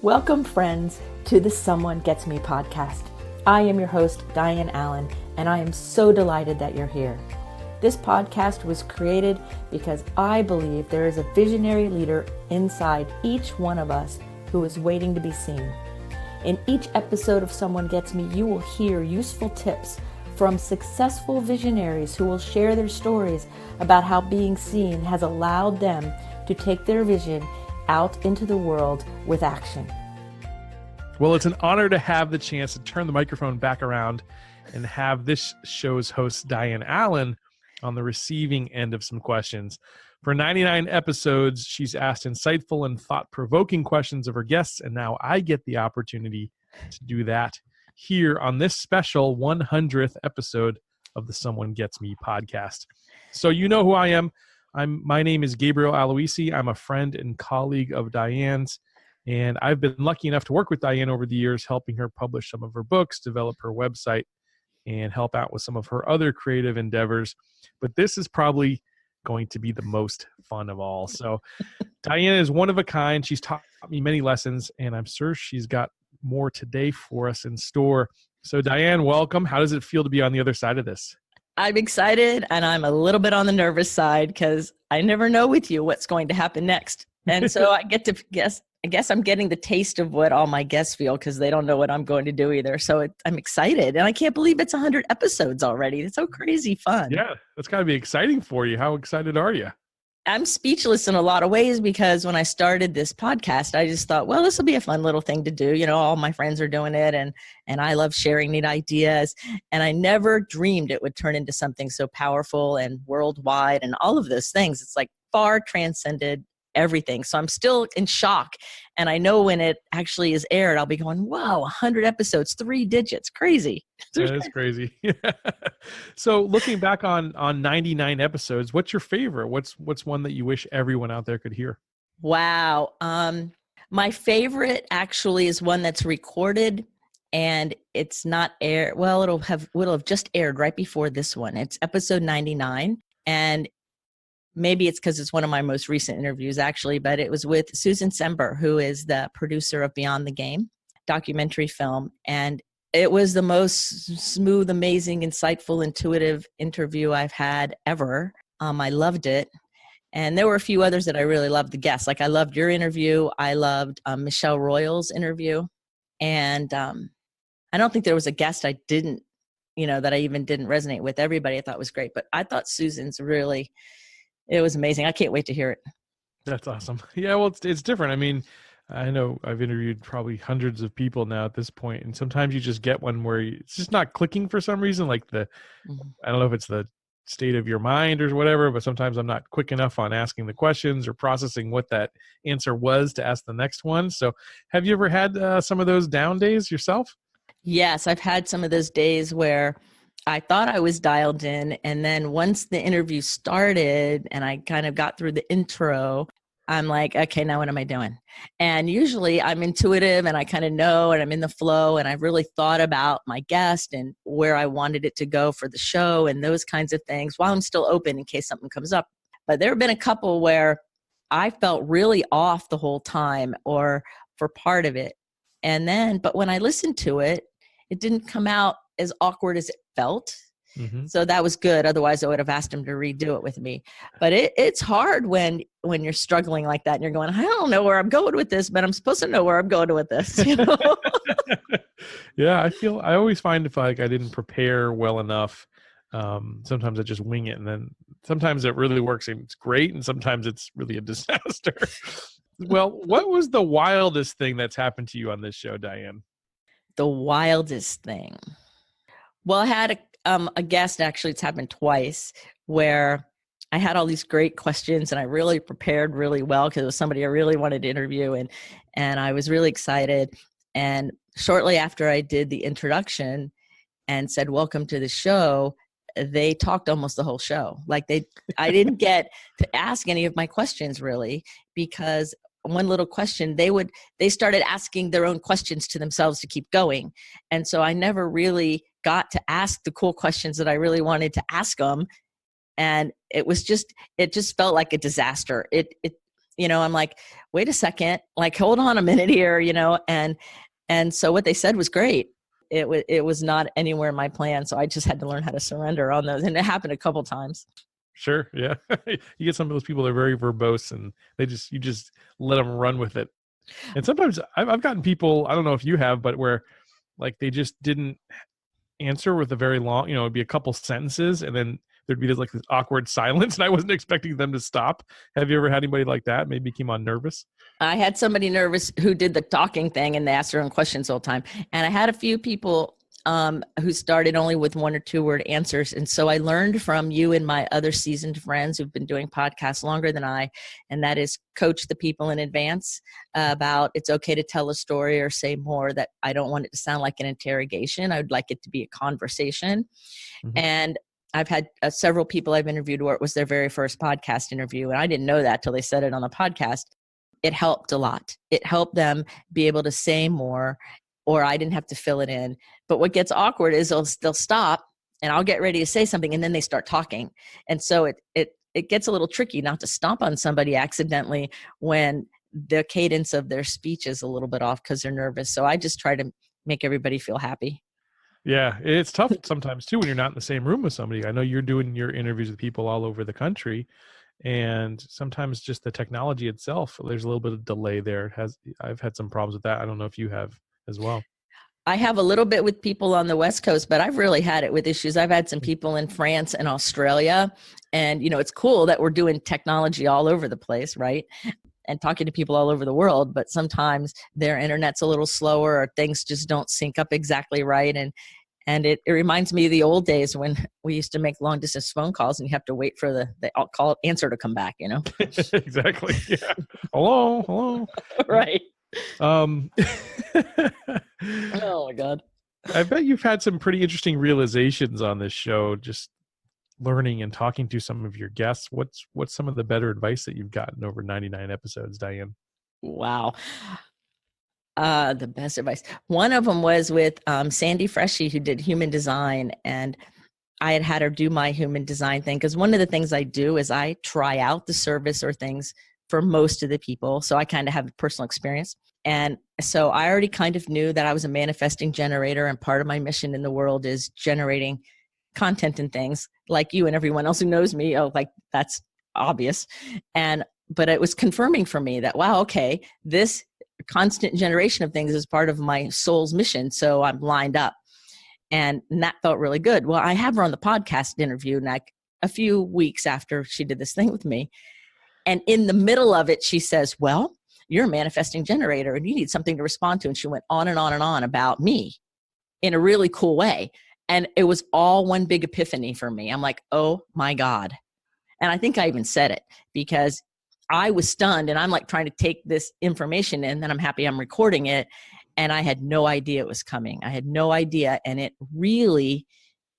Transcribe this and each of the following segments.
Welcome, friends, to the Someone Gets Me podcast. I am your host, Dianne Allen, and I am so delighted that you're here. This podcast was created because I believe there is a visionary leader inside each one of us who is waiting to be seen. In each episode of Someone Gets Me, you will hear useful tips from successful visionaries who will share their stories about how being seen has allowed them to take their vision out into the world with action. Well, it's an honor to have the chance to turn the microphone back around and have this show's host, Dianne Allen, on the receiving end of some questions. For 99 episodes, she's asked insightful and thought-provoking questions of her guests, and now I get the opportunity to do that here on this special 100th episode of the Someone Gets Me podcast. So you know who I am. My name is Gabriel Aluisy. I'm a friend and colleague of Diane's, and I've been lucky enough to work with Dianne over the years, helping her publish some of her books, develop her website, and help out with some of her other creative endeavors. But this is probably going to be the most fun of all. So Dianne is one of a kind. She's taught me many lessons, and I'm sure she's got more today for us in store. So Dianne, welcome. How does it feel to be on the other side of this? I'm excited, and I'm a little bit on the nervous side because I never know with you what's going to happen next. And so I get to guess. I guess I'm getting the taste of what all my guests feel because they don't know what I'm going to do either. So I'm excited, and I can't believe it's 100 episodes already. It's so crazy fun. Yeah, that's got to be exciting for you. How excited are you? I'm speechless in a lot of ways because when I started this podcast, I just thought, well, this will be a fun little thing to do. You know, all my friends are doing it, and I love sharing neat ideas. And I never dreamed it would turn into something so powerful and worldwide and all of those things. It's like far transcended everything. So I'm still in shock. And I know when it actually is aired, I'll be going, wow, 100 episodes, 3 digits, crazy. That is crazy. So looking back on 99 episodes, what's your favorite? What's one that you wish everyone out there could hear? Wow. My favorite actually is one that's recorded and it's not aired. Well, it'll have just aired right before this one. It's episode 99. And maybe it's because it's one of my most recent interviews, actually, but it was with Susan Sember, who is the producer of Beyond the Game documentary film. And it was the most smooth, amazing, insightful, intuitive interview I've had ever. I loved it. And there were a few others that I really loved, the guests. Like I loved your interview. I loved Michelle Royal's interview. And I don't think there was a guest I didn't, that I even didn't resonate with. Everybody I thought was great. But I thought Susan's really... It was amazing. I can't wait to hear it. That's awesome. Yeah, well, it's different. I mean, I know I've interviewed probably hundreds of people now at this point, and sometimes you just get one where it's just not clicking for some reason. Like I don't know if it's the state of your mind or whatever, but sometimes I'm not quick enough on asking the questions or processing what that answer was to ask the next one. So have you ever had some of those down days yourself? Yes, I've had some of those days where I thought I was dialed in, and then once the interview started and I kind of got through the intro, I'm like, okay, now what am I doing? And usually I'm intuitive and I kind of know and I'm in the flow and I've really thought about my guest and where I wanted it to go for the show and those kinds of things while I'm still open in case something comes up. But there have been a couple where I felt really off the whole time or for part of it. But when I listened to it, it didn't come out as awkward as it felt. Mm-hmm. So that was good. Otherwise I would have asked him to redo it with me. But it's hard when you're struggling like that and you're going, I don't know where I'm going with this, but I'm supposed to know where I'm going with this. Yeah. I always find if I didn't prepare well enough, sometimes I just wing it. And then sometimes it really works and it's great. And sometimes it's really a disaster. Well, what was the wildest thing that's happened to you on this show, Dianne? The wildest thing. Well, I had a guest, actually, it's happened twice, where I had all these great questions and I really prepared really well because it was somebody I really wanted to interview and I was really excited. And shortly after I did the introduction and said, welcome to the show, they talked almost the whole show. Like I didn't get to ask any of my questions really because one little question, they started asking their own questions to themselves to keep going. And so I never really got to ask the cool questions that I really wanted to ask them. And it just felt like a disaster. I'm like, wait a second, like, hold on a minute here, and so what they said was great. It was not anywhere in my plan. So I just had to learn how to surrender on those. And it happened a couple times. Sure. Yeah. You get some of those people that are very verbose and you just let them run with it. And sometimes I've gotten people, I don't know if you have, but where like they just didn't answer with a very long, it'd be a couple sentences and then there'd be this awkward silence and I wasn't expecting them to stop. Have you ever had anybody like that? Maybe came on nervous? I had somebody nervous who did the talking thing and they asked their own questions all the time. And I had a few people who started only with 1 or 2 word answers. And so I learned from you and my other seasoned friends who've been doing podcasts longer than I, and that is coach the people in advance about it's okay to tell a story or say more, that I don't want it to sound like an interrogation. I would like it to be a conversation. Mm-hmm. And I've had several people I've interviewed where it was their very first podcast interview. And I didn't know that till they said it on the podcast. It helped a lot. It helped them be able to say more, or I didn't have to fill it in. But what gets awkward is they'll stop and I'll get ready to say something and then they start talking. And so it gets a little tricky not to stomp on somebody accidentally when the cadence of their speech is a little bit off because they're nervous. So I just try to make everybody feel happy. Yeah, it's tough sometimes too when you're not in the same room with somebody. I know you're doing your interviews with people all over the country, and sometimes just the technology itself, there's a little bit of delay there. I've had some problems with that. I don't know if you have as well. I have a little bit with people on the West Coast, but I've really had it with issues. I've had some people in France and Australia, and it's cool that we're doing technology all over the place, right? And talking to people all over the world, but sometimes their internet's a little slower or things just don't sync up exactly right. And it reminds me of the old days when we used to make long distance phone calls and you have to wait for the answer to come back, Exactly. Yeah. Hello. Right. Oh my God. I bet you've had some pretty interesting realizations on this show, just learning and talking to some of your guests. What's some of the better advice that you've gotten over 99 episodes, Diane? Wow. The best advice. One of them was with Sandy Freshy, who did human design, and I had her do my human design thing. Because one of the things I do is I try out the service or things for most of the people. So I kind of have a personal experience. And so I already kind of knew that I was a manifesting generator, and part of my mission in the world is generating content and things like you and everyone else who knows me. Oh, like that's obvious. But it was confirming for me that, wow, okay, this constant generation of things is part of my soul's mission. So I'm lined up. And that felt really good. Well, I have her on the podcast interview like a few weeks after she did this thing with me. And in the middle of it, she says, well, you're a manifesting generator and you need something to respond to. And she went on and on and on about me in a really cool way. And it was all one big epiphany for me. I'm like, oh my God. And I think I even said it because I was stunned and I'm like trying to take this information in, and I'm happy I'm recording it. And I had no idea it was coming. I had no idea. And it really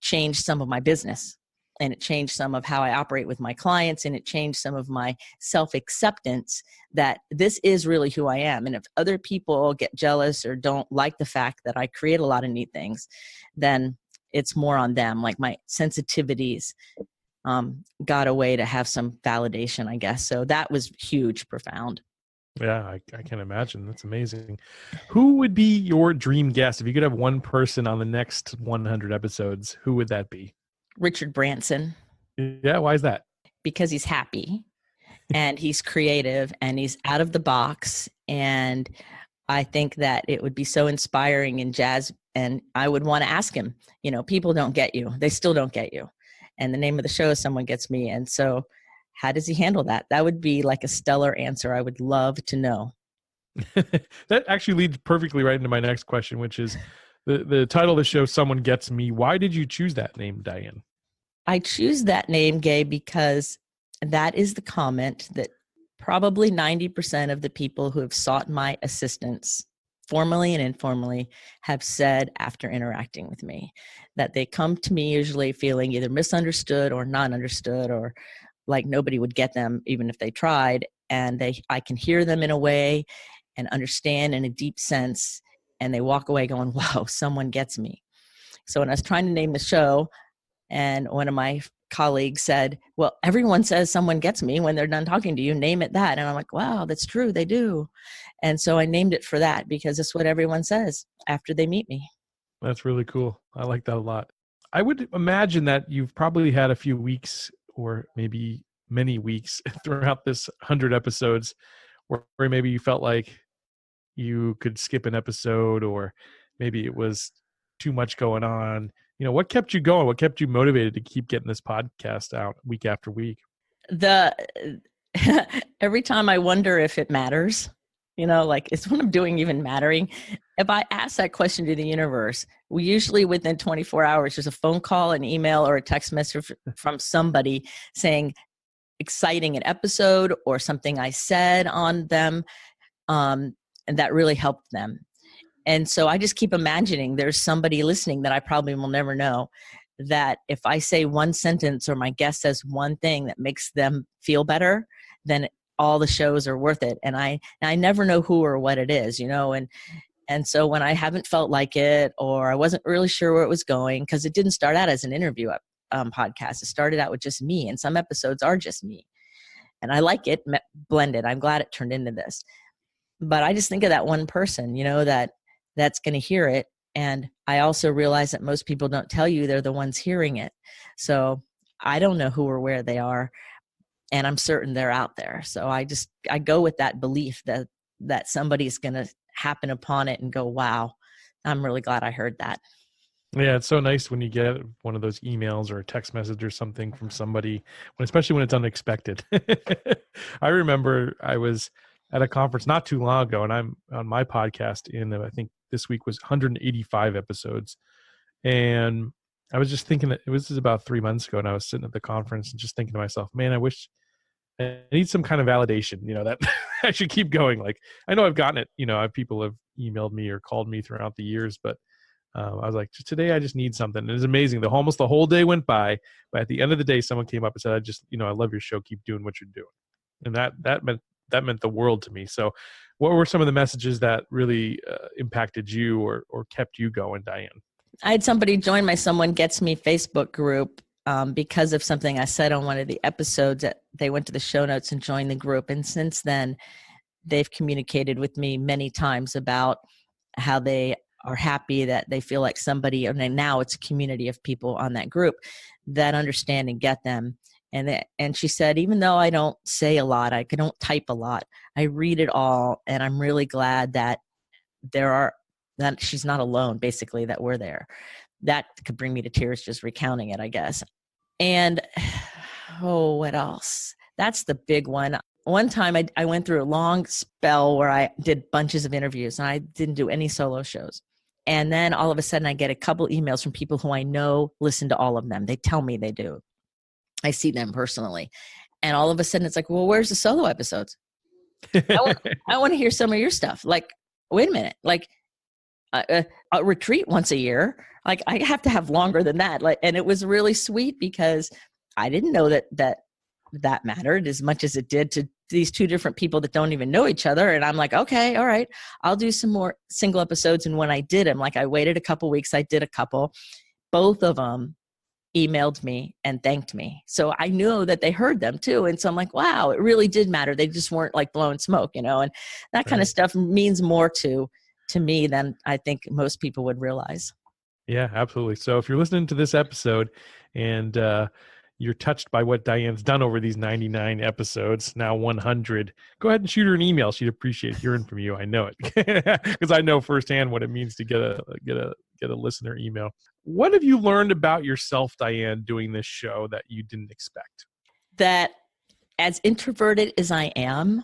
changed some of my business, and it changed some of how I operate with my clients, and it changed some of my self-acceptance that this is really who I am. And if other people get jealous or don't like the fact that I create a lot of neat things, then it's more on them. Like my sensitivities got a way to have some validation, I guess. So that was huge, profound. Yeah, I can imagine. That's amazing. Who would be your dream guest? If you could have one person on the next 100 episodes, who would that be? Richard Branson. Yeah, why is that? Because he's happy and he's creative and he's out of the box. And I think that it would be so inspiring in jazz. And I would want to ask him, people don't get you. They still don't get you. And the name of the show is Someone Gets Me. And so how does he handle that? That would be like a stellar answer. I would love to know. That actually leads perfectly right into my next question, which is the title of the show, Someone Gets Me. Why did you choose that name, Diane? I choose that name, Gabe, because that is the comment that probably 90% of the people who have sought my assistance, formally and informally, have said after interacting with me, that they come to me usually feeling either misunderstood or not understood, or like nobody would get them even if they tried. And I can hear them in a way and understand in a deep sense. And they walk away going, wow, someone gets me. So when I was trying to name the show, and one of my colleague said, well, everyone says someone gets me when they're done talking to you. Name it that. And I'm like, wow, that's true. They do. And so I named it for that because it's what everyone says after they meet me. That's really cool. I like that a lot. I would imagine that you've probably had a few weeks or maybe many weeks throughout this 100 episodes where maybe you felt like you could skip an episode, or maybe it was too much going on. What kept you going? What kept you motivated to keep getting this podcast out week after week? Every time I wonder if it matters, like, is what I'm doing even mattering? If I ask that question to the universe, we usually within 24 hours, there's a phone call, an email, or a text message from somebody saying exciting an episode or something I said on them. And that really helped them. And so I just keep imagining there's somebody listening that I probably will never know, that if I say one sentence or my guest says one thing that makes them feel better, then all the shows are worth it. And I never know who or what it is, and so when I haven't felt like it, or I wasn't really sure where it was going, because it didn't start out as an interview podcast. It started out with just me, and some episodes are just me. And I like it blended. I'm glad it turned into this. But I just think of that one person, that's going to hear it. And I also realize that most people don't tell you they're the ones hearing it. So I don't know who or where they are, and I'm certain they're out there. So I go with that belief that somebody's going to happen upon it and go, wow, I'm really glad I heard that. Yeah, it's so nice when you get one of those emails or a text message or something from somebody, especially when it's unexpected. I remember I was at a conference not too long ago, and I'm on my podcast I think this week was 185 episodes. And I was just thinking that it was about 3 months ago, and I was sitting at the conference and just thinking to myself, man, I wish I need some kind of validation, that I should keep going. Like, I know I've gotten it, people have emailed me or called me throughout the years, but I was like, today I just need something. And it's amazing. Almost the whole day went by, but at the end of the day, someone came up and said, I love your show. Keep doing what you're doing. And that meant the world to me. So what were some of the messages that really impacted you or kept you going, Diane? I had somebody join my Someone Gets Me Facebook group because of something I said on one of the episodes. That they went to the show notes and joined the group. And since then, they've communicated with me many times about how they are happy that they feel like somebody, and now it's a community of people on that group that understand and get them. And she said, even though I don't say a lot, I don't type a lot, I read it all. And I'm really glad that that she's not alone, basically, that we're there. That could bring me to tears just recounting it, I guess. And, what else? That's the big one. One time I went through a long spell where I did bunches of interviews and I didn't do any solo shows. And then all of a sudden I get a couple emails from people who I know listen to all of them. They tell me they do. I see them personally. And all of a sudden it's like, well, where's the solo episodes? I want to hear some of your stuff. Like, wait a minute. Like, a retreat once a year. Like, I have to have longer than that. Like, and it was really sweet because I didn't know that mattered as much as it did to these two different people that don't even know each other. And I'm like, okay, all right, I'll do some more single episodes. And when I did them, like, I waited a couple weeks, I did a couple. Both of them emailed me and thanked me. So I knew that they heard them too. And so I'm like, wow, it really did matter. They just weren't like blowing smoke, and that kind of stuff means more to me than I think most people would realize. Yeah, absolutely. So if you're listening to this episode and you're touched by what Diane's done over these 99 episodes, now 100, go ahead and shoot her an email. She'd appreciate hearing from you. I know it because I know firsthand what it means to get a listener email. What have you learned about yourself, Diane, doing this show that you didn't expect? That as introverted as I am,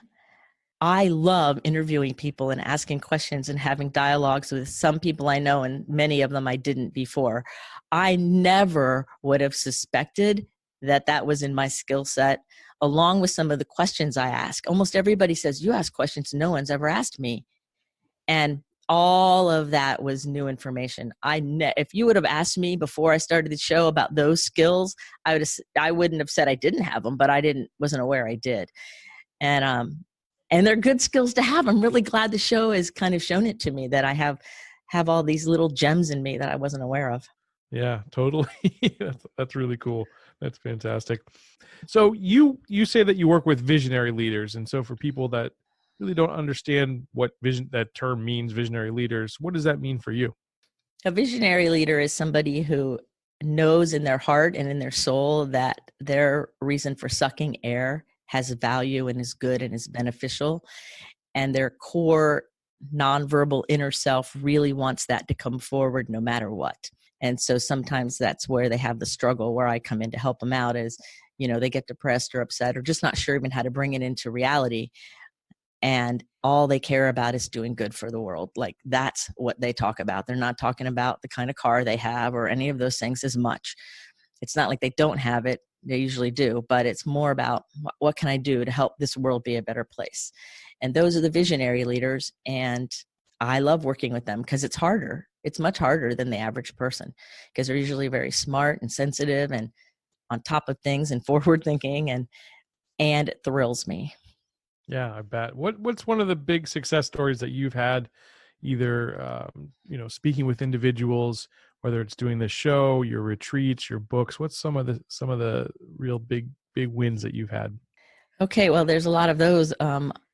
I love interviewing people and asking questions and having dialogues with some people I know, and many of them I didn't before. I never would have suspected that was in my skill set, along with some of the questions I ask. Almost everybody says, you ask questions no one's ever asked me. And all of that was new information. If you would have asked me before I started the show about those skills, I wouldn't have said I didn't have them, but wasn't aware I did. And they're good skills to have. I'm really glad the show has kind of shown it to me that I have all these little gems in me that I wasn't aware of. Yeah, totally. That's really cool. That's fantastic. So you say that you work with visionary leaders, and so for people that really don't understand what that term means, visionary leaders, what does that mean for you? A visionary leader is somebody who knows in their heart and in their soul that their reason for sucking air has value and is good and is beneficial. And their core nonverbal inner self really wants that to come forward no matter what. And so sometimes that's where they have the struggle, where I come in to help them out is, they get depressed or upset or just not sure even how to bring it into reality. And all they care about is doing good for the world. Like that's what they talk about. They're not talking about the kind of car they have or any of those things as much. It's not like they don't have it. They usually do, but it's more about what can I do to help this world be a better place? And those are the visionary leaders. And I love working with them because it's harder. It's much harder than the average person because they're usually very smart and sensitive and on top of things and forward thinking, and it thrills me. Yeah, I bet. What's one of the big success stories that you've had, either speaking with individuals, whether it's doing the show, your retreats, your books? What's some of the real big wins that you've had? Okay, well, there's a lot of those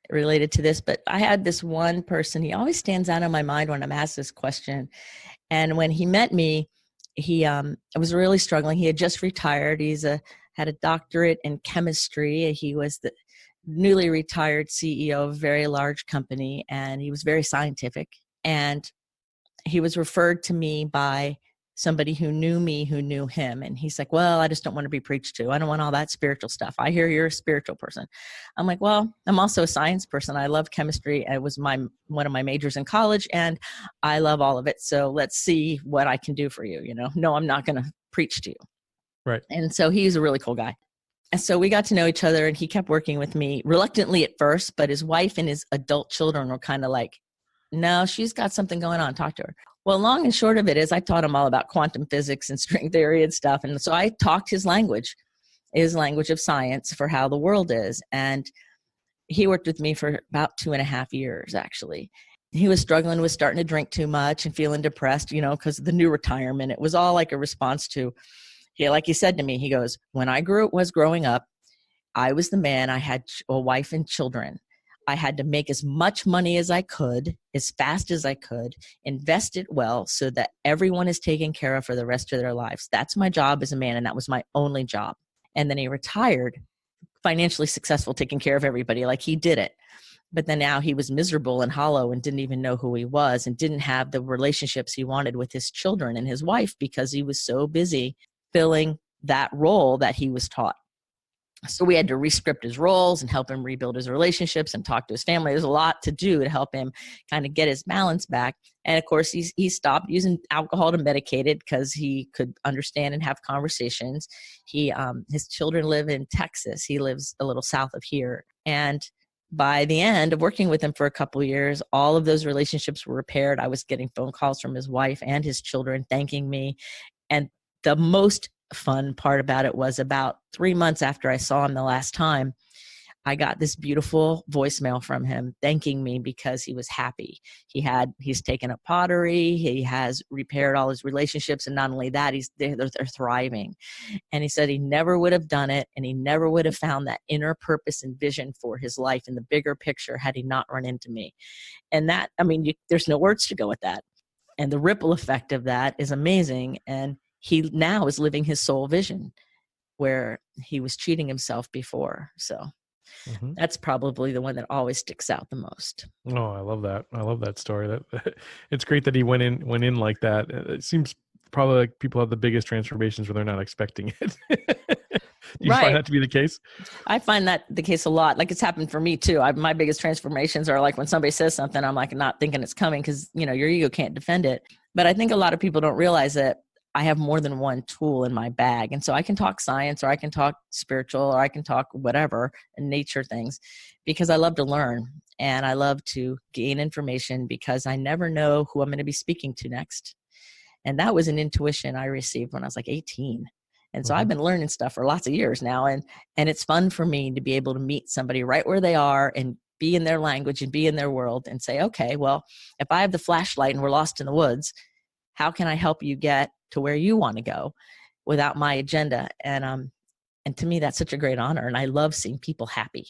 related to this, but I had this one person. He always stands out in my mind when I'm asked this question. And when he met me, he was really struggling. He had just retired. Had a doctorate in chemistry. He was the newly retired CEO of a very large company, and he was very scientific. And he was referred to me by somebody who knew me, who knew him. And he's like, well, I just don't want to be preached to. I don't want all that spiritual stuff. I hear you're a spiritual person. I'm like, well, I'm also a science person. I love chemistry. It was one of my majors in college, and I love all of it. So let's see what I can do for you. No, I'm not going to preach to you. Right. And so he's a really cool guy. And so we got to know each other, and he kept working with me reluctantly at first, but his wife and his adult children were kind of like, no, she's got something going on. Talk to her. Well, long and short of it is I taught him all about quantum physics and string theory and stuff. And so I talked his language of science for how the world is. And he worked with me for about 2.5 years, actually. He was struggling with starting to drink too much and feeling depressed, because of the new retirement. It was all like a response to, like he said to me, he goes, when I was growing up, I was the man. I had a wife and children. I had to make as much money as I could, as fast as I could, invest it well so that everyone is taken care of for the rest of their lives. That's my job as a man, and that was my only job. And then he retired, financially successful, taking care of everybody, like he did it. But then now he was miserable and hollow and didn't even know who he was and didn't have the relationships he wanted with his children and his wife because he was so busy filling that role that he was taught. So we had to rescript his roles and help him rebuild his relationships and talk to his family. There's a lot to do to help him kind of get his balance back. And of course, he stopped using alcohol to medicate it because he could understand and have conversations. His children live in Texas. He lives a little south of here. And by the end of working with him for a couple of years, all of those relationships were repaired. I was getting phone calls from his wife and his children thanking me. And the most fun part about it was about 3 months after I saw him the last time, I got this beautiful voicemail from him thanking me because he was happy. He's taken up pottery. He has repaired all his relationships. And not only that, they're thriving. And he said he never would have done it. And he never would have found that inner purpose and vision for his life in the bigger picture had he not run into me. And that, there's no words to go with that. And the ripple effect of that is amazing. And he now is living his soul vision where he was cheating himself before. So that's probably the one that always sticks out the most. Oh, I love that. I love that story. That it's great that he went in like that. It seems probably like people have the biggest transformations when they're not expecting it. Do you find that to be the case? I find that the case a lot. Like it's happened for me too. My biggest transformations are like when somebody says something, I'm like not thinking it's coming because, your ego can't defend it. But I think a lot of people don't realize that I have more than one tool in my bag. And so I can talk science or I can talk spiritual or I can talk whatever and nature things because I love to learn and I love to gain information because I never know who I'm going to be speaking to next. And that was an intuition I received when I was like 18. And so I've been learning stuff for lots of years now. And it's fun for me to be able to meet somebody right where they are and be in their language and be in their world and say, okay, well, if I have the flashlight and we're lost in the woods, how can I help you get to where you want to go without my agenda? And And to me, that's such a great honor. And I love seeing people happy.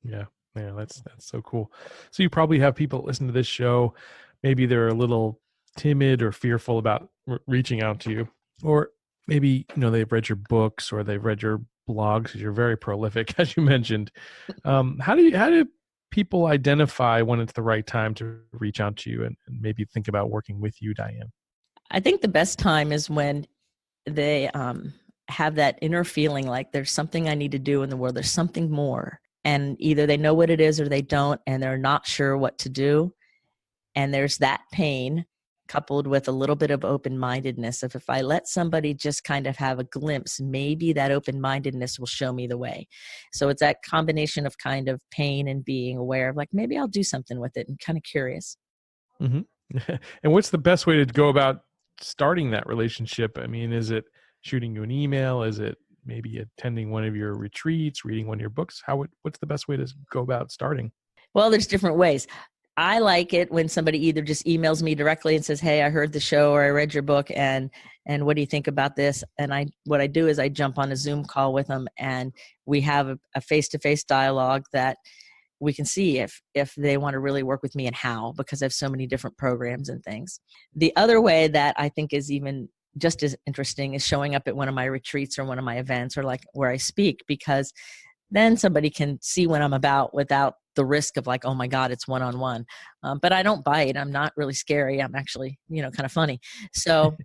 Yeah. Yeah. That's so cool. So you probably have people that listen to this show. Maybe they're a little timid or fearful about reaching out to you, or maybe, they've read your books or they've read your blogs, because you're very prolific, as you mentioned. How do people identify when it's the right time to reach out to you and maybe think about working with you, Diane? I think the best time is when they have that inner feeling like there's something I need to do in the world. There's something more. And either they know what it is or they don't, and they're not sure what to do. And there's that pain coupled with a little bit of open-mindedness of, if I let somebody just kind of have a glimpse, maybe that open-mindedness will show me the way. So it's that combination of kind of pain and being aware of, like, maybe I'll do something with it, and kind of curious. Mm-hmm. And what's the best way to go about starting that relationship? I mean, is it shooting you an email? Is it maybe attending one of your retreats, reading one of your books? What's the best way to go about starting? Well, there's different ways. I like it when somebody either just emails me directly and says, hey, I heard the show, or I read your book, and what do you think about this? And what I do is I jump on a Zoom call with them, and we have a face-to-face dialogue that we can see if they want to really work with me and how, because I have so many different programs and things. The other way that I think is even just as interesting is showing up at one of my retreats or one of my events, or like where I speak, because then somebody can see what I'm about without the risk of like, oh my God, it's one-on-one. But I don't bite. I'm not really scary. I'm actually, kind of funny. So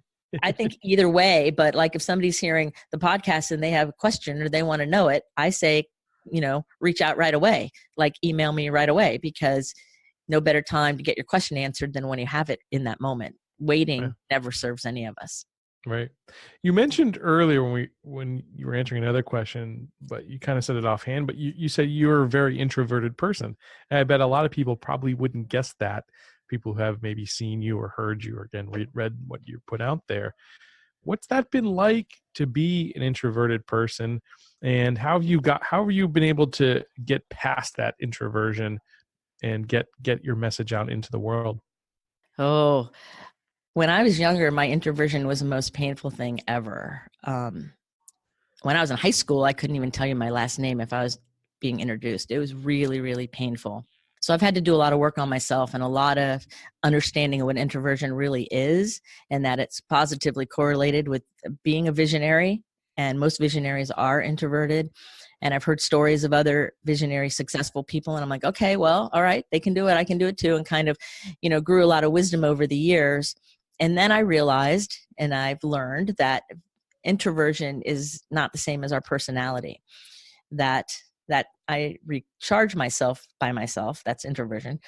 I think either way, but like if somebody's hearing the podcast and they have a question or they want to know it, I say, reach out right away, like email me right away, because no better time to get your question answered than when you have it in that moment. Waiting never serves any of us. Right. You mentioned earlier when you were answering another question, but you kind of said it offhand, but you said you're a very introverted person. And I bet a lot of people probably wouldn't guess that, people who have maybe seen you or heard you, or again, read what you put out there. What's that been like to be an introverted person? And how have you been able to get past that introversion and get your message out into the world? Oh, when I was younger, my introversion was the most painful thing ever. When I was in high school, I couldn't even tell you my last name if I was being introduced. It was really, really painful. So I've had to do a lot of work on myself and a lot of understanding of what introversion really is, and that it's positively correlated with being a visionary. And most visionaries are introverted. And I've heard stories of other visionary successful people. And I'm like, okay, well, all right, they can do it. I can do it too. And kind of, grew a lot of wisdom over the years. And then I realized, and I've learned, that introversion is not the same as our personality, that I recharge myself by myself. That's introversion.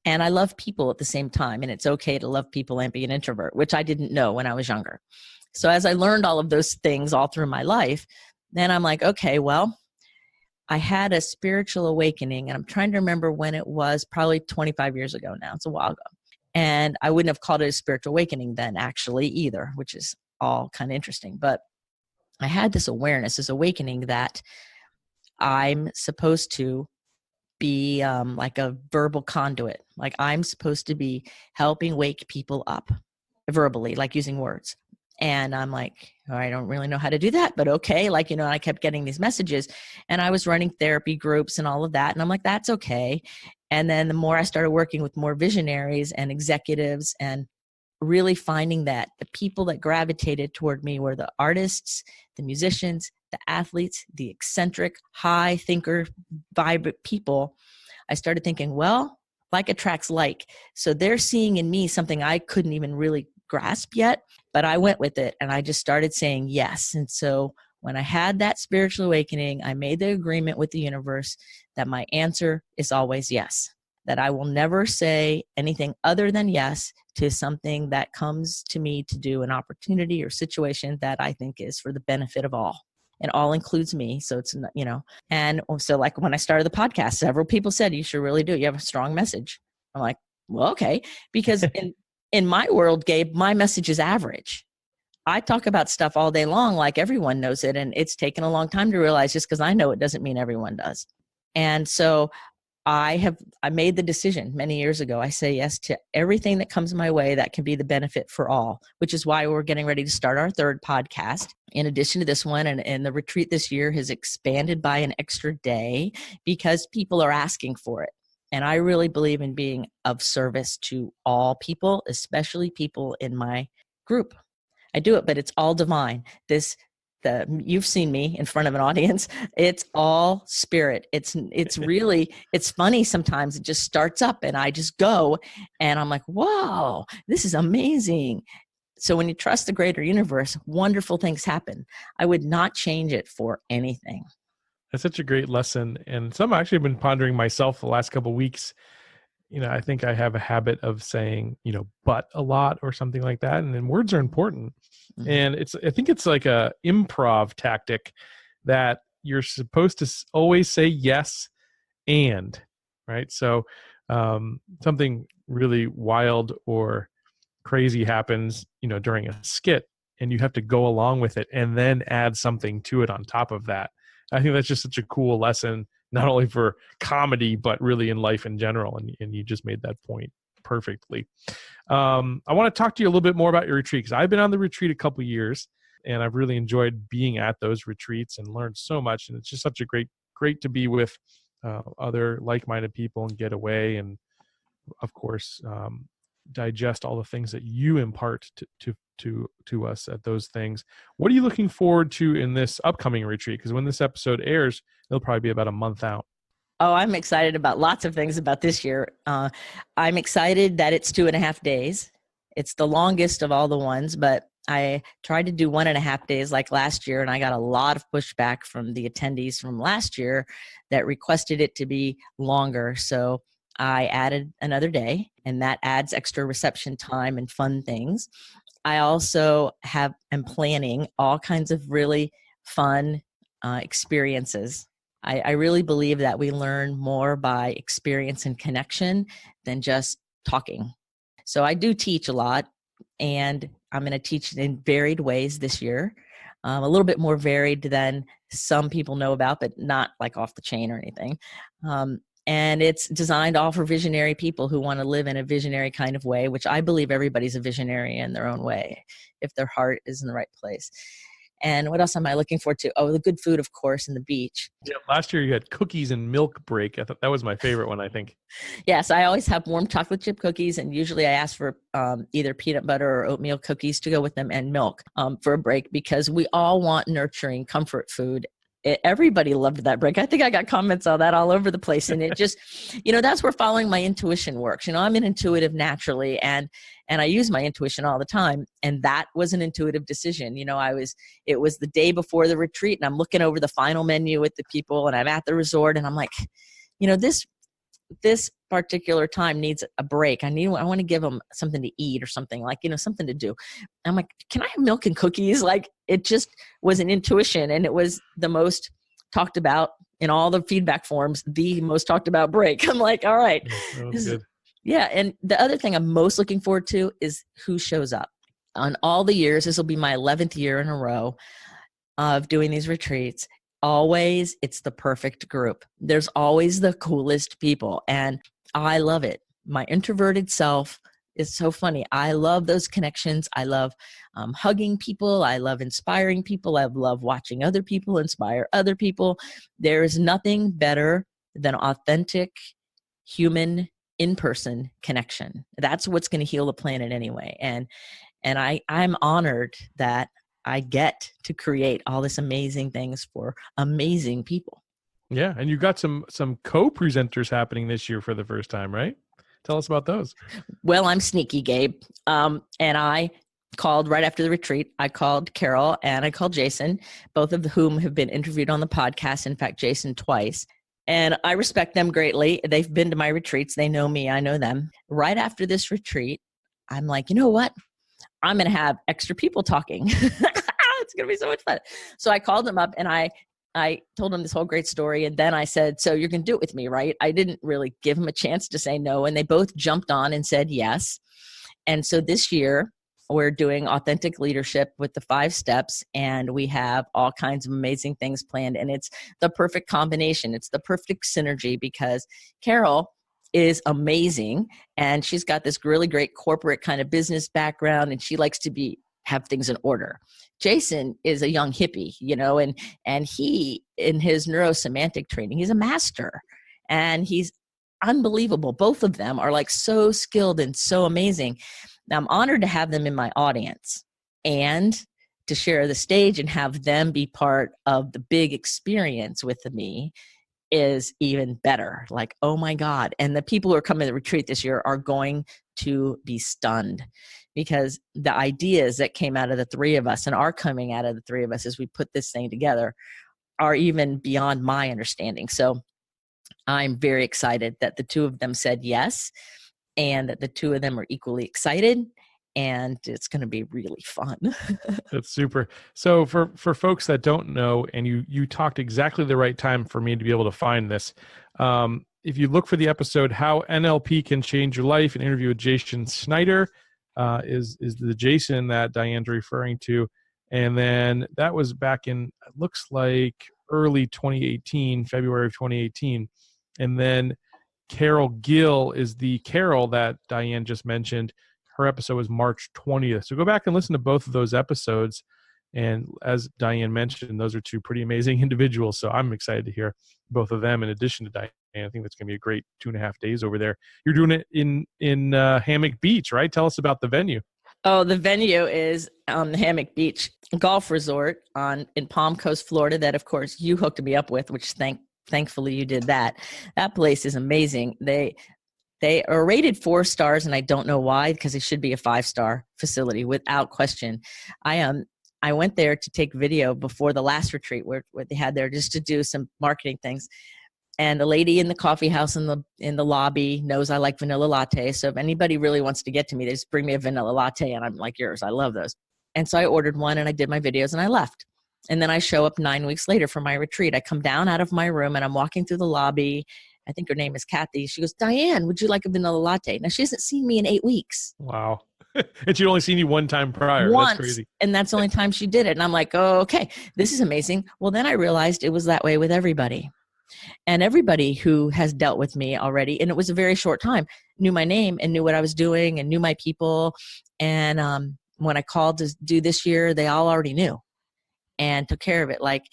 And I love people at the same time. And it's okay to love people and be an introvert, which I didn't know when I was younger. So as I learned all of those things all through my life, then I'm like, okay, well, I had a spiritual awakening, and I'm trying to remember when it was, probably 25 years ago now. It's a while ago. And I wouldn't have called it a spiritual awakening then, actually, either, which is all kind of interesting. But I had this awareness, this awakening, that I'm supposed to be like a verbal conduit. Like I'm supposed to be helping wake people up verbally, like using words. And I'm like, oh, I don't really know how to do that, but okay. Like, I kept getting these messages, and I was running therapy groups and all of that. And I'm like, that's okay. And then the more I started working with more visionaries and executives, and really finding that the people that gravitated toward me were the artists, the musicians, the athletes, the eccentric, high thinker, vibrant people, I started thinking, well, like attracts like. So they're seeing in me something I couldn't even really grasp yet, but I went with it, and I just started saying yes. And so when I had that spiritual awakening, I made the agreement with the universe that my answer is always yes, that I will never say anything other than yes to something that comes to me to do, an opportunity or situation that I think is for the benefit of all. And all includes me. So it's, and so like when I started the podcast, several people said, you should really do it. You have a strong message. I'm like, well, okay. Because in my world, Gabe, my message is average. I talk about stuff all day long, like everyone knows it. And it's taken a long time to realize, just because I know it doesn't mean everyone does. And so I made the decision many years ago. I say yes to everything that comes my way that can be the benefit for all, which is why we're getting ready to start our third podcast. In addition to this one, and the retreat this year has expanded by an extra day because people are asking for it. And I really believe in being of service to all people, especially people in my group. I do it, but it's all divine. You've seen me in front of an audience. It's all spirit. It's funny sometimes. It just starts up and I just go and I'm like, whoa, this is amazing. So when you trust the greater universe, wonderful things happen. I would not change it for anything. That's such a great lesson. And some actually have been pondering myself the last couple of weeks. I think I have a habit of saying, but a lot or something like that. And then words are important. Mm-hmm. And I think it's like a improv tactic that you're supposed to always say yes and, right? So something really wild or crazy happens, during a skit, and you have to go along with it and then add something to it on top of that. I think that's just such a cool lesson, not only for comedy, but really in life in general. And you just made that point perfectly. I want to talk to you a little bit more about your retreat, because I've been on the retreat a couple of years and I've really enjoyed being at those retreats and learned so much. And it's just such a great to be with other like-minded people and get away. And of course, digest all the things that you impart to us at those things. What are you looking forward to in this upcoming retreat? Because when this episode airs, it'll probably be about a month out. Oh, I'm excited about lots of things about this year. I'm excited that it's 2.5 days. It's the longest of all the ones, but I tried to do 1.5 days like last year, and I got a lot of pushback from the attendees from last year that requested it to be longer. So I added another day, and that adds extra reception time and fun things. I also am planning all kinds of really fun experiences. I really believe that we learn more by experience and connection than just talking. So I do teach a lot, and I'm going to teach in varied ways this year, a little bit more varied than some people know about, but not like off the chain or anything. And it's designed all for visionary people who want to live in a visionary kind of way, which I believe everybody's a visionary in their own way, if their heart is in the right place. And what else am I looking forward to? Oh, the good food, of course, and the beach. Yeah, last year you had cookies and milk break. I thought that was my favorite one, I think. Yes, I always have warm chocolate chip cookies, and usually I ask for either peanut butter or oatmeal cookies to go with them and milk for a break, because we all want nurturing comfort food. Everybody loved that break. I think I got comments on that all over the place. And it just, that's where following my intuition works. I'm an intuitive naturally, and I use my intuition all the time. And that was an intuitive decision. It was the day before the retreat, and I'm looking over the final menu with the people, and I'm at the resort, and I'm like, this particular time needs a break. I want to give them something to eat or something, like, something to do. I'm like, can I have milk and cookies? Like, it just was an intuition, and it was the most talked about in all the feedback forms, the most talked about break. I'm like, all right. Good. Yeah. And the other thing I'm most looking forward to is who shows up. On all the years, this will be my 11th year in a row of doing these retreats. Always, it's the perfect group. There's always the coolest people, and I love it. My introverted self is so funny. I love those connections. I love hugging people. I love inspiring people. I love watching other people inspire other people. There is nothing better than authentic human in-person connection. That's what's going to heal the planet anyway. And I'm honored that I get to create all this amazing things for amazing people. Yeah. And you got some co-presenters happening this year for the first time, right? Tell us about those. Well, I'm sneaky, Gabe. And I called right after the retreat. I called Carol and I called Jason, both of whom have been interviewed on the podcast. In fact, Jason twice. And I respect them greatly. They've been to my retreats. They know me. I know them. Right after this retreat, I'm like, you know what? I'm going to have extra people talking. It's going to be so much fun. So I called them up and I told them this whole great story. And then I said, so you're going to do it with me, right? I didn't really give them a chance to say no. And they both jumped on and said yes. And so this year we're doing authentic leadership with the 5 steps, and we have all kinds of amazing things planned. And it's the perfect combination. It's the perfect synergy because Carol is amazing, and she's got this really great corporate kind of business background, and she likes to have things in order. Jason is a young hippie, and he, in his neurosemantic training, he's a master, and he's unbelievable. Both of them are like so skilled and so amazing. Now, I'm honored to have them in my audience and to share the stage and have them be part of the big experience with me is even better. Like, oh my God. And the people who are coming to the retreat this year are going to be stunned, because the ideas that came out of the 3 of us and are coming out of the 3 of us as we put this thing together are even beyond my understanding. So I'm very excited that the 2 of them said yes, and that the 2 of them are equally excited, and it's going to be really fun. That's super. So for folks that don't know, and you talked exactly the right time for me to be able to find this. If you look for the episode, How NLP Can Change Your Life, an interview with Jason Snyder, is the Jason that Diane's referring to. And then that was back in, it looks like early 2018, February of 2018. And then Carol Gill is the Carol that Diane just mentioned. Her episode was March 20th. So go back and listen to both of those episodes. And as Diane mentioned, those are 2 pretty amazing individuals. So I'm excited to hear both of them in addition to Diane. I think that's going to be a great 2.5 days over there. You're doing it in Hammock Beach, right? Tell us about the venue. Oh, the venue is the Hammock Beach Golf Resort in Palm Coast, Florida, that, of course, you hooked me up with, which thankfully you did that. That place is amazing. They are rated 4 stars, and I don't know why, because it should be a 5-star facility without question. I went there to take video before the last retreat where they had there just to do some marketing things. And the lady in the coffee house in the lobby knows I like vanilla latte. So if anybody really wants to get to me, they just bring me a vanilla latte, and I'm like yours. I love those. And so I ordered one, and I did my videos, and I left. And then I show up 9 weeks later for my retreat. I come down out of my room, and I'm walking through the lobby. I think her name is Kathy. She goes, "Diane, would you like a vanilla latte?" Now, she hasn't seen me in 8 weeks. Wow. And she'd only seen you one time prior. Once, that's crazy. And that's the only time she did it. And I'm like, oh, okay, this is amazing. Well, then I realized it was that way with everybody. And everybody who has dealt with me already, and it was a very short time, knew my name and knew what I was doing and knew my people. And when I called to do this year, they all already knew and took care of it like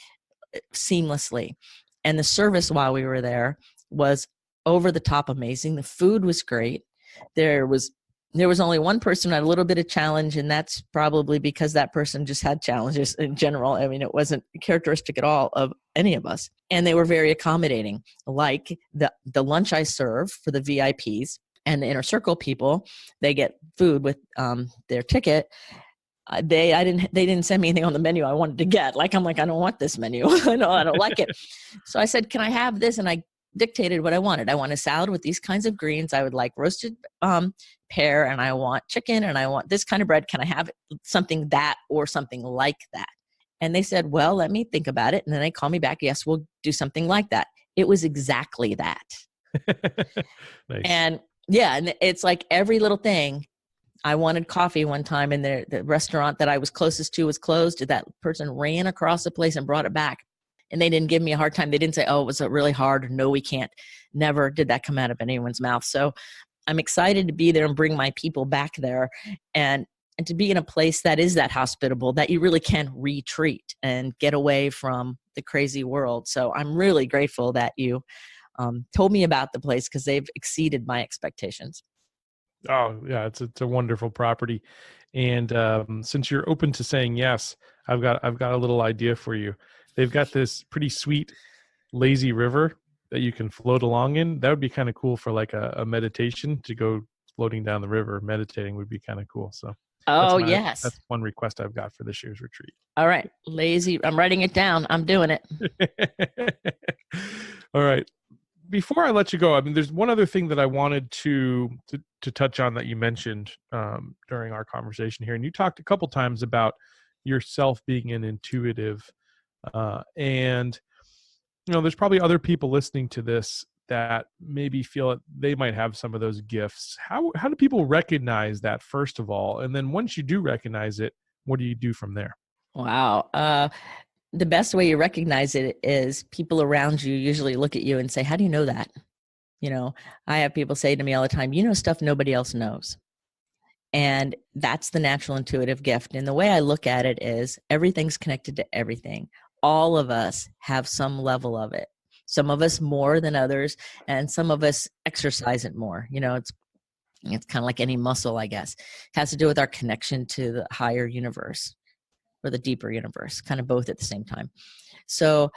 seamlessly. And the service while we were there was over the top amazing. The food was great. There was only one person who had a little bit of challenge, and that's probably because that person just had challenges in general. I mean, it wasn't characteristic at all of any of us. And they were very accommodating. Like the lunch I serve for the VIPs and the inner circle people, they get food with their ticket. They didn't send me anything on the menu I wanted to get. Like, I'm like, I don't want this menu. I don't like it. So I said, can I have this? And I dictated what I wanted. I want a salad with these kinds of greens. I would like roasted pear, and I want chicken, and I want this kind of bread. Can I have something that or something like that? And they said, well, let me think about it. And then they call me back. Yes, we'll do something like that. It was exactly that. Nice. And yeah, and it's like every little thing. I wanted coffee one time, and the restaurant that I was closest to was closed. That person ran across the place and brought it back. And they didn't give me a hard time. They didn't say, oh, it was really hard. No, we can't. Never did that come out of anyone's mouth. So I'm excited to be there and bring my people back there and to be in a place that is that hospitable, that you really can retreat and get away from the crazy world. So I'm really grateful that you told me about the place, because they've exceeded my expectations. Oh yeah, it's a wonderful property. And since you're open to saying yes, I've got a little idea for you. They've got this pretty sweet lazy river that you can float along in. That would be kind of cool for like a meditation, to go floating down the river. Meditating would be kind of cool. So yes. That's one request I've got for this year's retreat. All right. Lazy. I'm writing it down. I'm doing it. All right. Before I let you go, I mean, there's one other thing that I wanted to touch on that you mentioned during our conversation here. And you talked a couple times about yourself being an intuitive. And, there's probably other people listening to this that maybe feel that they might have some of those gifts. How do people recognize that, first of all? And then once you do recognize it, what do you do from there? Wow. The best way you recognize it is people around you usually look at you and say, how do you know that? I have people say to me all the time, stuff nobody else knows. And that's the natural intuitive gift. And the way I look at it is everything's connected to everything. All of us have some level of it. Some of us more than others, and some of us exercise it more. It's kind of like any muscle, I guess. It has to do with our connection to the higher universe or the deeper universe, kind of both at the same time. So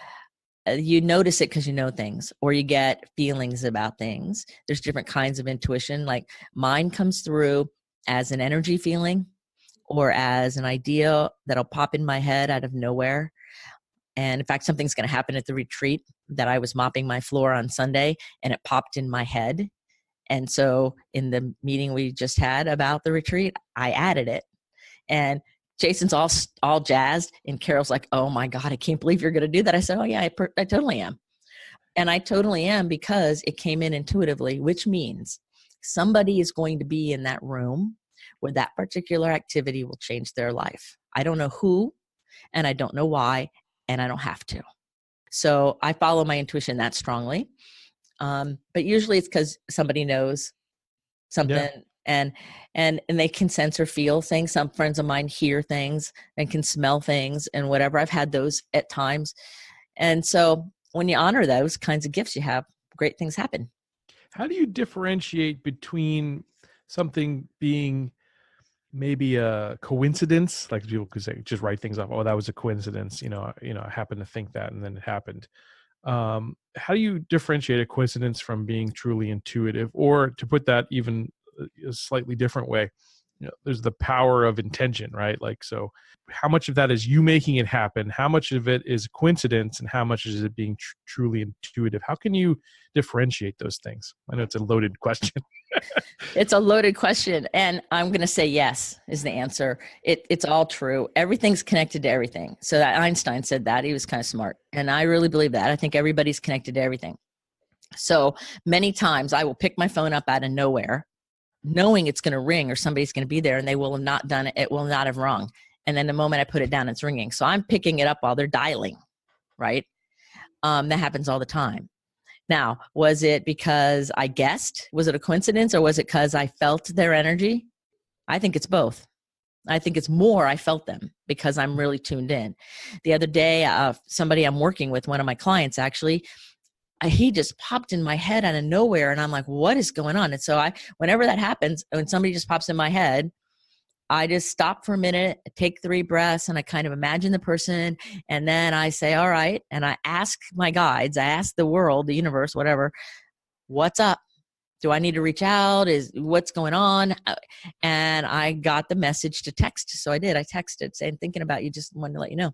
you notice it because you know things, or you get feelings about things. There's different kinds of intuition. Like mine comes through as an energy feeling or as an idea that'll pop in my head out of nowhere. And in fact, something's going to happen at the retreat that I was mopping my floor on Sunday and it popped in my head. And so in the meeting we just had about the retreat, I added it. And Jason's all jazzed. And Carol's like, oh my God, I can't believe you're going to do that. I said, oh yeah, I totally am. And I totally am because it came in intuitively, which means somebody is going to be in that room where that particular activity will change their life. I don't know who, and I don't know why, and I don't have to. So I follow my intuition that strongly. But usually it's because somebody knows something and they can sense or feel things. Some friends of mine hear things and can smell things and whatever. I've had those at times. And so when you honor those kinds of gifts you have, great things happen. How do you differentiate between something being maybe a coincidence, like people could say, just write things off, oh, that was a coincidence, I happened to think that and then it happened. How do you differentiate a coincidence from being truly intuitive? Or to put that even a slightly different way, there's the power of intention, right? Like, so how much of that is you making it happen? How much of it is coincidence? And how much is it being truly intuitive? How can you differentiate those things? I know it's a loaded question. It's a loaded question. And I'm going to say yes is the answer. It's all true. Everything's connected to everything. So that Einstein said that. He was kind of smart. And I really believe that. I think everybody's connected to everything. So many times I will pick my phone up out of nowhere, knowing it's going to ring or somebody's going to be there and they will have not done it. It will not have rung. And then the moment I put it down, it's ringing. So I'm picking it up while they're dialing, right? That happens all the time. Now, was it because I guessed? Was it a coincidence, or was it because I felt their energy? I think it's both. I think it's more I felt them because I'm really tuned in. The other day, somebody I'm working with, one of my clients actually, he just popped in my head out of nowhere. And I'm like, what is going on? And so whenever that happens, when somebody just pops in my head, I just stop for a minute, take 3 breaths, and I kind of imagine the person. And then I say, all right. And I ask my guides, I ask the world, the universe, whatever, what's up? Do I need to reach out? What's going on? And I got the message to text. So I did. I texted saying, thinking about you, just wanted to let you know.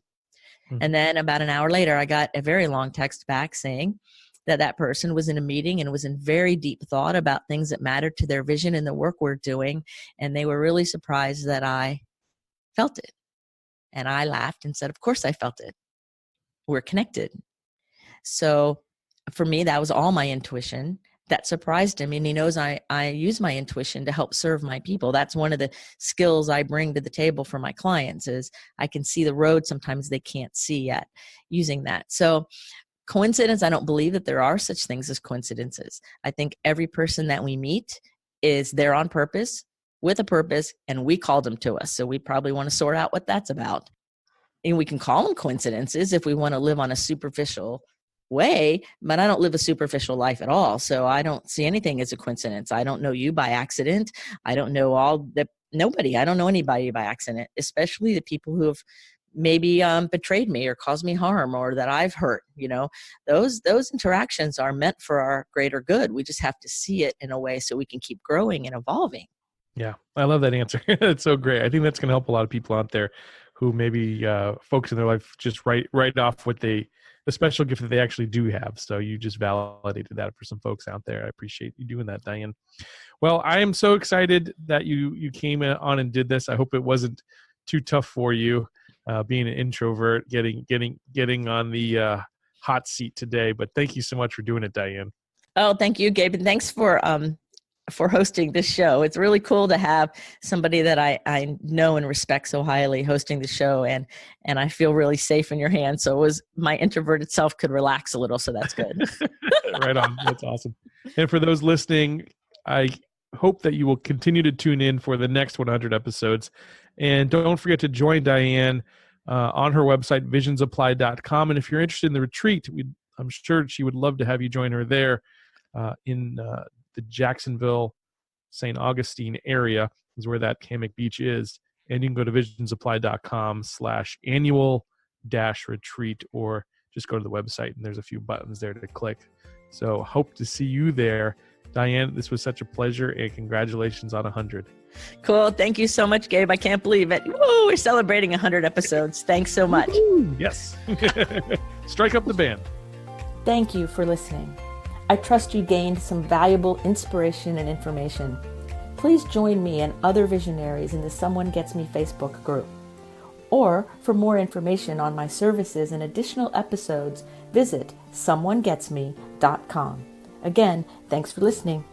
Mm-hmm. And then about an hour later, I got a very long text back saying that person was in a meeting and was in very deep thought about things that mattered to their vision and the work we're doing. And they were really surprised that I felt it. And I laughed and said, of course I felt it. We're connected. So for me, that was all my intuition. That surprised him. And he knows I use my intuition to help serve my people. That's one of the skills I bring to the table for my clients is I can see the road sometimes they can't see yet using that. So coincidence, I don't believe that there are such things as coincidences. I think every person that we meet is there on purpose, with a purpose, and we called them to us. So we probably want to sort out what that's about. And we can call them coincidences if we want to live on a superficial way, but I don't live a superficial life at all. So I don't see anything as a coincidence. I don't know you by accident. I don't know nobody. I don't know anybody by accident, especially the people who have maybe betrayed me or caused me harm or that I've hurt. Those interactions are meant for our greater good. We just have to see it in a way so we can keep growing and evolving. Yeah, I love that answer. It's so great. I think that's going to help a lot of people out there who maybe folks in their life just write off the special gift that they actually do have. So you just validated that for some folks out there. I appreciate you doing that, Diane. Well, I am so excited that you came on and did this. I hope it wasn't too tough for you. Being an introvert, getting on the hot seat today. But thank you so much for doing it, Diane. Oh, thank you, Gabe. And thanks for hosting this show. It's really cool to have somebody that I know and respect so highly hosting the show, and I feel really safe in your hands. So it was my introverted self could relax a little. So that's good. Right on. That's awesome. And for those listening, I hope that you will continue to tune in for the next 100 episodes. And don't forget to join Diane on her website, visionsapply.com. And if you're interested in the retreat, I'm sure she would love to have you join her there in the Jacksonville, St. Augustine area is where that Hammock Beach is. And you can go to visionsapply.com/annual-retreat, or just go to the website and there's a few buttons there to click. So hope to see you there. Diane, this was such a pleasure, and congratulations on 100. Cool. Thank you so much, Gabe. I can't believe it. Woo, we're celebrating 100 episodes. Thanks so much. Woo-hoo. Yes. Strike up the band. Thank you for listening. I trust you gained some valuable inspiration and information. Please join me and other visionaries in the Someone Gets Me Facebook group. Or for more information on my services and additional episodes, visit someonegetsme.com. Again, thanks for listening.